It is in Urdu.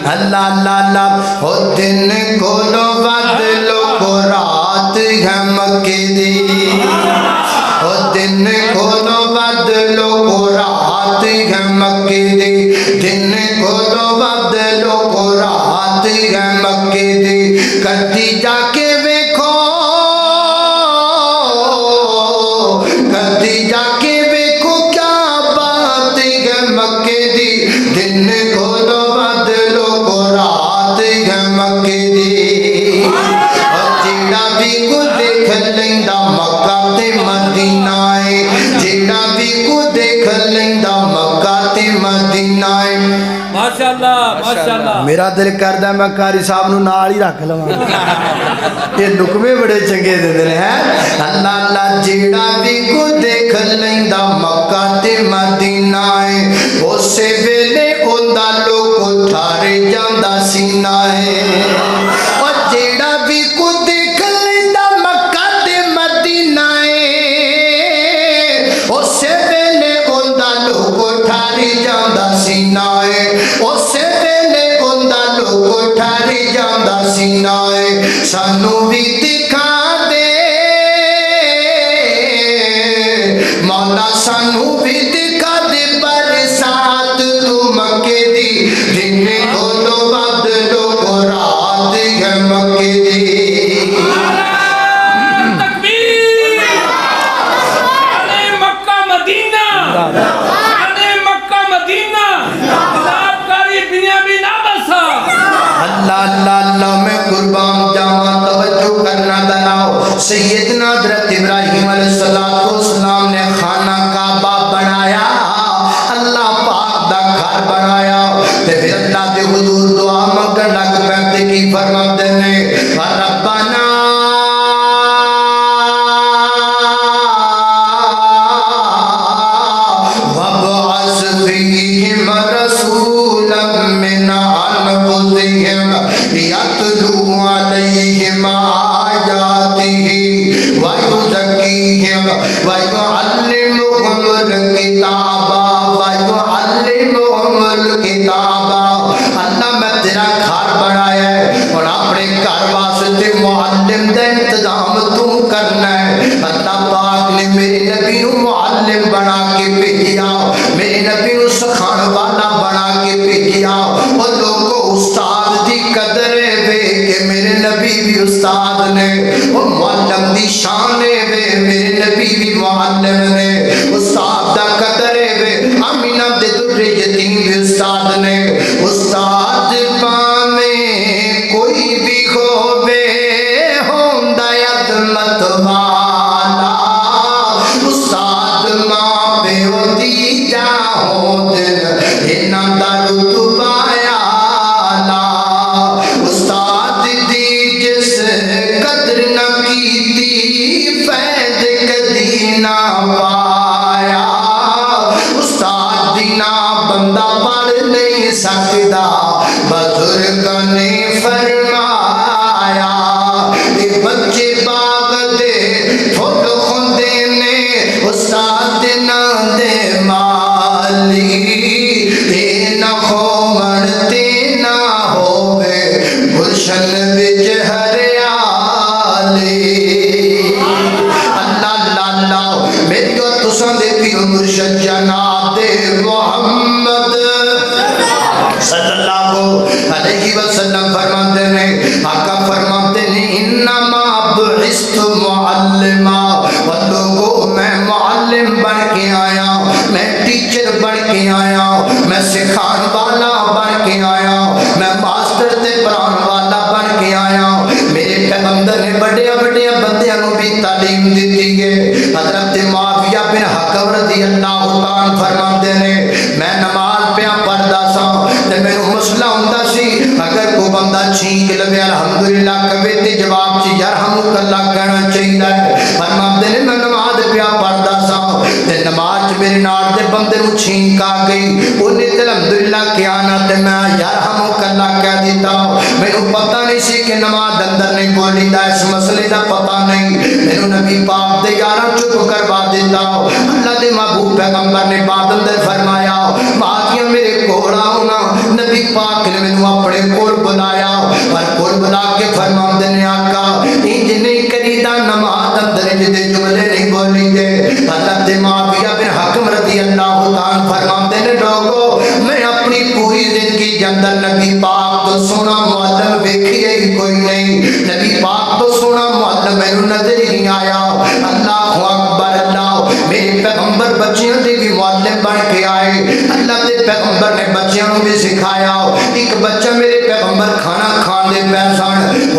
اللہ اللہ اللہ ہو دن کھولو ود لوگو رات ہے مکے دی ہو دن کھولو ود لوگو رات ہے مکے دی دن کھولو ود لوگو رات ہے مکے دی کدی جا کے ویکھو کدی جا کے ویکھو کیا بات ہے مکے دی دن کھولو ود لوگو رات ہے مکے دی اور جیڑا بھی کو دیکھ لیندا مکہ تے مدینہ ہے جیڑا بھی کو دیکھ لیندا مکہ تے مدینہ ہے ماشاءاللہ ماشاءاللہ میرا دل کردا میں قاری صاحب نو نال ہی رکھ لواں یہ لقمے بڑے چنگے دے دل ہیں اللہ اللہ جیڑا بھی کو دیکھ لیندا مکہ تے مدینہ ہے اسے ویلے اوندا لوگ ٹھارے جاندا سینہ ہے اور جیڑا بھی کو دیکھ لیندا مکہ تے مدینہ ہے اسے ویلے اوندا لوگ ٹھارے جاندا سینہ ہے اسے ویلے اوندا لوگ ٹھارے جاندا سینہ ہے سانو بھی دکھا دے مولا سانو بھی دکھا دے برسات تو مکے دی دن کھولو ود لوگو رات ہے مکے دی تکبیر علی مکہ مدینہ علی مکہ مدینہ جناب قاری بنیامین عباسہ اللہ اللہ اللہ میں قربان جاواں توجہ کرنا دلاؤ سیدنا حضرت ابراہیم علیہ السلام نے خانہ کعبہ بنایا اللہ پاک دا گھر بنایا تے پھر اللہ دے حضور دعا منگن لگ پے کی فرماتے نے ربنا وابعث فیہم رسولا من انفسہم یتلو علیہم آیاتہ ویزکیہم ویعلمہم الکتاب ویعلمہم الکتاب اللہ میں تیرا گھر بنایا ہے اور اپنے گھر واسطے معلم دا انتظام تو کرنا ہے اللہ پاک نے میرے نبی نو معلم بنا کے بھیجیا میرے نبی نو سکھان والا بنا کے بھیجیا اور لوگوں استاد دی قدر ہے کہ میرے نبی بھی استاد نے اور معلم دی شان ہے میرے نبی بھی معلم نے استاد دا قدر ہے امینہ دے در یتیم بھی استاد نے استاد پاویں کوئی بھی ہووے ہوندا عظمت والا استاد ماں پیو دی جاؤ دل انہاں دا رتبہ اعلیٰ استاد دی جس قدر نہ کیتی فیض کدی نہ پایا استاد دی نہ بندہ پڑھ نہیں سکدا بزرگاں نے فرمایا اے بچے باغ دے پھل کھندے نے استاد نہ دے مالی تے نہ کھومن تے نہ ہووے گلشن وچ ہریالی اللہ اللہ اللہ میری اور تساں دے پیر مرشد جناب محمد صلی اللہ علیہ وسلم فرماتے ہیں آقا فرماتے ہیں انما بعثت معلما و لوگوں میں معلم بن کے آیا میں ٹیچر بن کے آیا میں سکھان والا بن کے آیا میں ماسٹر تے پڑھان والا بن کے آیا میرے پیغمبر نے بڑے بڑے بندیاں نو بھی تعلیم دیتی ہے حضرت معاویہ بن حکم رضی اللہ تعالی فرماتے ہیں میں نماز پہ پڑھدا سا تے مینوں مسئلہ ہوندا سی اگر کوئی بندہ چھینک لوے الحمدللہ کبے تے جواب چ یرحمک اللہ کہنا چاہیے فرماتے ہیں میں نماز پہ پڑھدا سا تے نماز چ میرے نال دے بندے نوں چھینک آ گئی اونے تے الحمدللہ کیا نا تے میں یرحمک اللہ کہہ دیتا مینوں پتہ نہیں سی کہ نماز اندر نہیں بولی دا اس مسئلے دا پتہ نہیں مینوں نبی پاک دے یاراں چپ کروا دیتا اللہ دے محبوب پیغمبر نے بات اندر فرمایا باتیاں میرے کول آؤنا نبی پاک نے مینوں اپنے کول بلایا اور کول بلا کے فرماندے نے آقا انج نہیں کریدا نماز اندر جدے جملے نہیں بولی دے حضرت معاویہ بن حکم رضی اللہ تعالی فرماندے نے لوگو میں اپنی پوری زندگی کے اندر نبی پاک تو سونا معلم ویکھیا ہی کوئی نہیں نبی پاک تو سونا معلم مینوں نظر ہی نہیں آیا اللہ اکبر اللہ میرے پیغمبر بچیاں دے بھی معلم بن کے آئے اللہ دے پیغمبر نے بچیاں نوں بھی سکھایا ایک بچہ میرے پیغمبر کھانا کھان دے پے سن